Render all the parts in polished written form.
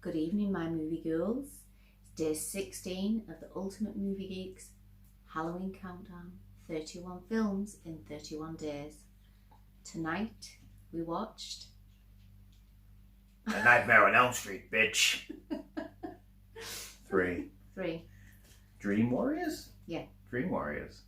Good evening, my movie ghouls. It's day 16 of the Ultimate Movie Geeks Halloween Countdown. 31 films in 31 days. Tonight, we watched... A Nightmare on Elm Street, bitch. 3. Dream Warriors? Yeah. Dream Warriors.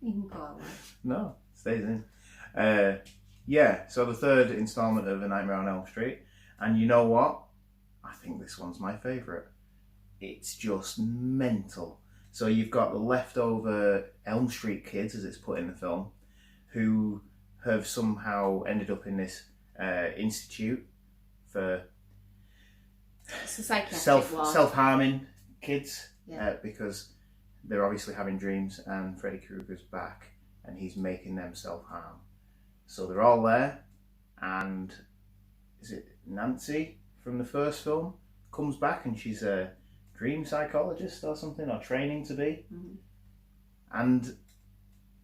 You can go away. No, stays in. Yeah, so the third instalment of A Nightmare on Elm Street. And you know what? I think this one's my favourite. It's just mental. So you've got the leftover Elm Street kids, as it's put in the film, who have somehow ended up in this institute for It's a psychiatric self-harming kids. Yeah. Because they're obviously having dreams and Freddy Krueger's back and he's making them self-harm. So they're all there, and is it Nancy from the first film comes back and she's a dream psychologist or something, or training to be. Mm-hmm.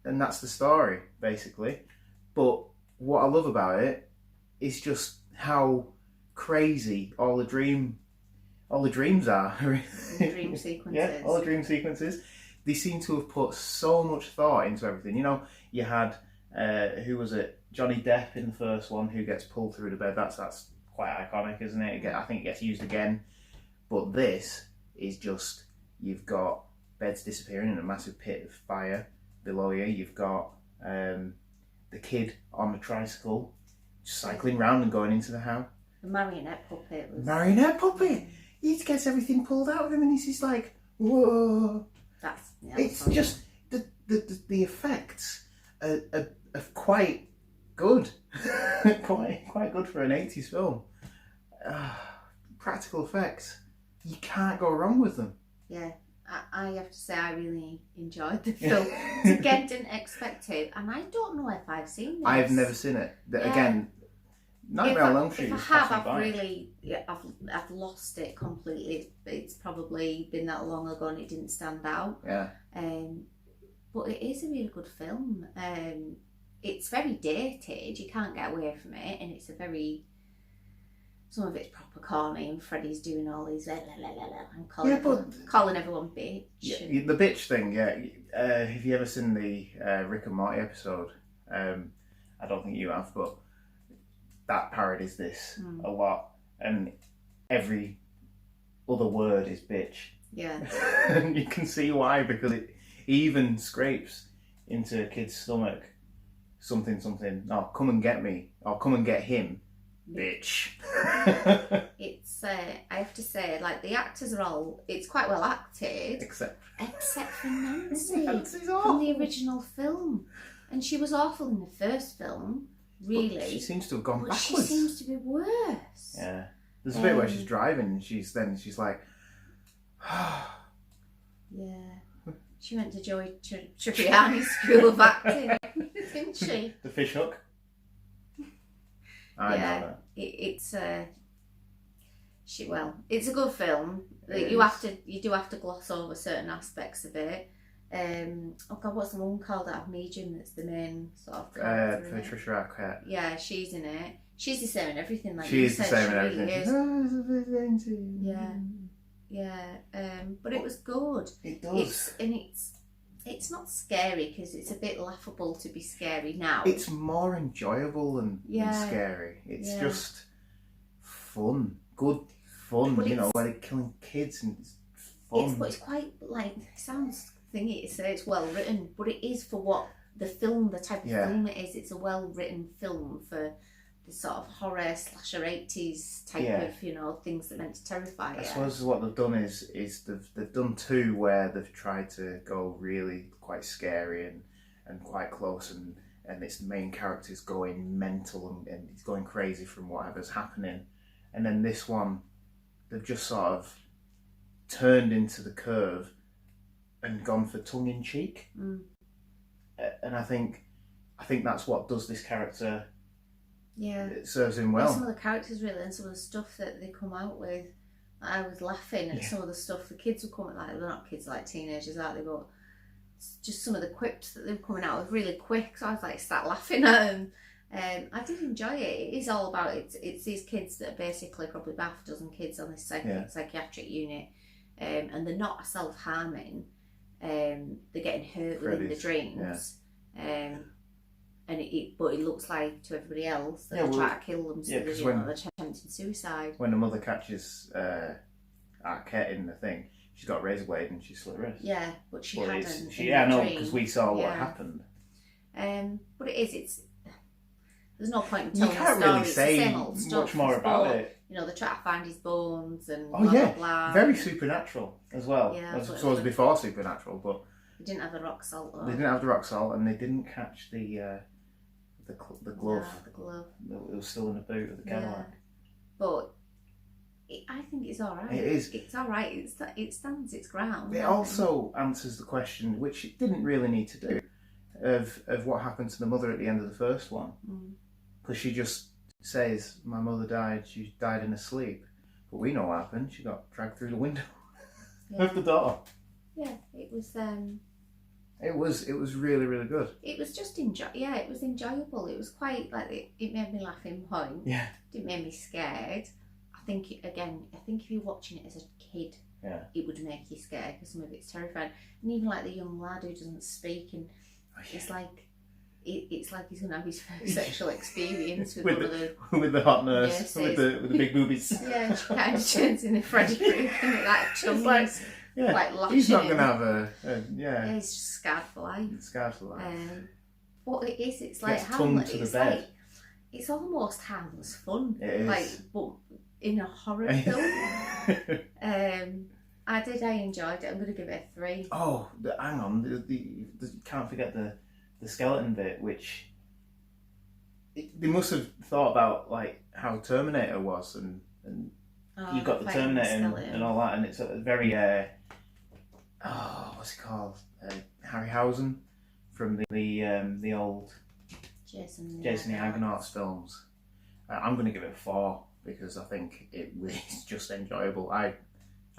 And that's the story basically. But what I love about it is just how crazy all the dreams are. Dream sequences. Yeah, all the dream sequences. They seem to have put so much thought into everything. You know, you had who was it? Johnny Depp in the first one, who gets pulled through the bed. That's quite iconic, isn't it? I think it gets used again. But this is just, you've got beds disappearing in a massive pit of fire below you. You've got the kid on the tricycle cycling round and going into the house. The marionette puppet was... Marionette puppet! He gets everything pulled out of him and he's just like, whoa. It's just, the effects are quite good. quite good for an 80s film. Practical effects. You can't go wrong with them. Yeah, I have to say I really enjoyed the film. Again, didn't expect it, and I don't know if I've seen this. I've never seen it. Again, Nightmare on Elm Street. If I have, I've lost it completely. It's probably been that long ago and it didn't stand out. Yeah. But it is a really good film. It's very dated. You can't get away from it, and it's some of it's proper corny, and Freddy's doing all these and calling everyone bitch. Yeah, the bitch thing. Yeah. Have you ever seen the Rick and Morty episode? I don't think you have, but that parodies this a lot, and every other word is bitch. Yeah. And you can see why, because it even scrapes into a kid's stomach. Something, oh, come and get me, or come and get him, bitch. It's, I have to say, like, the actors are all, it's quite well acted. Except for Nancy. Nancy's awful. From the original film. And she was awful in the first film, really. But she seems to have gone backwards. She seems to be worse. Yeah. There's a bit where she's driving and she's like, yeah. She went to Joey Tribbiani's School of Acting, didn't she? The fish hook. I know that. It's a good film. You do have to gloss over certain aspects of it. Oh God, what's the one called out of Medium? That's the main sort of character. Patricia Arquette. Yeah, she's in it. She's the same in everything. Like she is the same in Really everything. yeah. But it was good. It does. It's not scary because it's a bit laughable to be scary now. It's more enjoyable than scary. It's just fun, good fun. But where they're killing kids and it's fun. It's quite like, it sounds thingy to say it's well written, but it is for what the type of film it is. It's a well written film for the sort of horror slasher 80s type of, you know, things that meant to terrify you. I suppose what they've done is they've done two where they've tried to go really quite scary and quite close, and its main character's going mental and he's going crazy from whatever's happening. And then this one, they've just sort of turned into the curve and gone for tongue-in-cheek. And I think that's what does this character. Yeah, it serves him well. Some of the characters really, and some of the stuff that they come out with. I was laughing at some of the stuff the kids were coming, like, they're not kids, like teenagers, aren't they? But just some of the quips that they were coming out with really quick. So I was like, start laughing at them. I did enjoy it. It is all about it's these kids that are basically probably about half a dozen kids on this psychiatric unit, and they're not self-harming. They're getting hurt within the dreams. But it looks like to everybody else that they're trying to kill them, so they're attempting suicide. When the mother catches Arquette in the thing, she's got a razor blade and she slit her wrist. Yeah, but she hadn't. I know, because we saw what happened. But it's there's no point in telling you can't the story. really say it's the same old stuff. Much more about it. You know, they try to find his bones and blah. Very supernatural as well. Yeah, I suppose before supernatural, but they didn't have the rock salt. They didn't have the rock salt, and they didn't catch the glove. Yeah, the glove. It was still in the boot of the Cadillac. Yeah. But I think it's all right. It is. It's all right. It stands its ground. It also answers the question, which it didn't really need to do, of what happened to the mother at the end of the first one. Because she just says, my mother died, she died in her sleep. But we know what happened. She got dragged through the window of the door. Yeah, it was... It was really, really good. It was just it was enjoyable. It was quite like it made me laugh in point. Yeah. It didn't make me scared. I think if you're watching it as a kid, it would make you scared because some of it's terrifying. And even like the young lad who doesn't speak, and it's like he's going to have his first sexual experience with the hot nurse with the big boobies. Yeah, she kind of turns into Freddy Krueger and like tongue like lashing. He's not going to have he's just scarred for life. Scarred for life. What it is, it's like harmless. It's like it's almost harmless fun. It is. Like, but in a horror film. I enjoyed it. I'm going to give it a 3. Oh, hang on. You can't forget the skeleton bit, which they must have thought about, like how Terminator was, and you've got the Terminator and all that, and it's a very what's it called? Harryhausen from the old Jason the Argonauts films. I'm going to give it a 4 because I think it was just enjoyable. I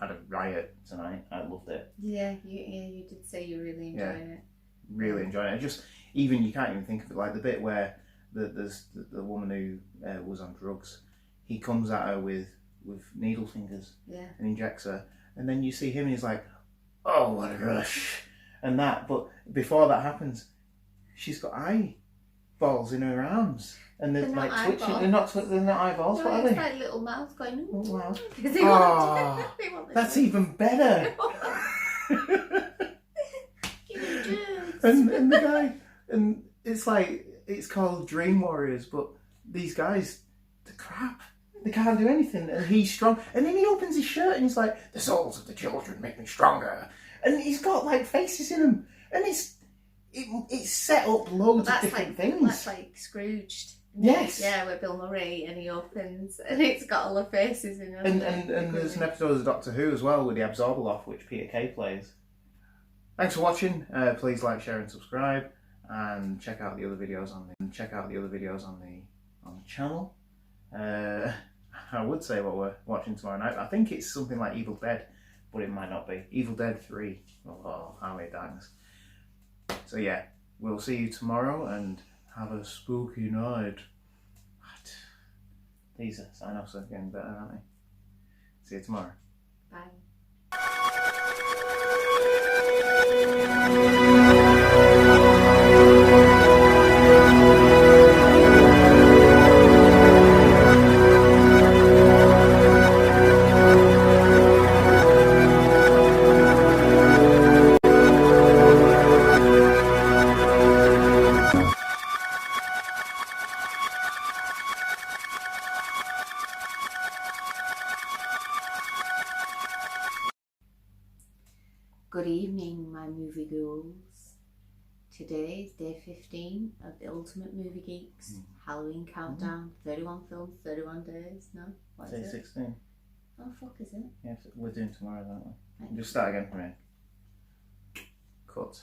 had a riot tonight. I loved it. Yeah, you did say you really enjoyed it. Really enjoying it. Just even you can't even think of it, like the bit where there's the woman who was on drugs. He comes at her with needle fingers and injects her, and then you see him and he's like, oh, what a rush, and that. But before that happens, she's got eyeballs in her arms, and they're like twitching. They're not eyeballs. No, what are they? It's like little mouths going. Wow. They want That's even better. and the guy, and it's like, it's called Dream Warriors, but these guys, they're crap. They can't do anything, and he's strong. And then he opens his shirt and he's like, the souls of the children make me stronger. And he's got like faces in them, and it's set up loads of different things. That's like Scrooged. Yes. Yeah, with Bill Murray, and he opens, and it's got all the faces in them. And there's an episode of Doctor Who as well with the Absorbaloff, which Peter Kay plays. Thanks for watching. Please like, share, and subscribe, and check out the other videos on the channel. I would say what we're watching tomorrow night. I think it's something like Evil Dead, but it might not be. Evil Dead 3. Oh, Highway Darkness. So yeah, we'll see you tomorrow and have a spooky night. These sign-offs are getting better, aren't they? See you tomorrow. Bye. Good evening, my movie ghouls. Today is day 15 of the Ultimate Movie Geeks Halloween Countdown. 31 films, 31 days. No? What is Day it? 16. Oh, fuck, is it? Yeah, we're doing tomorrow, aren't we? Right. Just start again from here. Cut.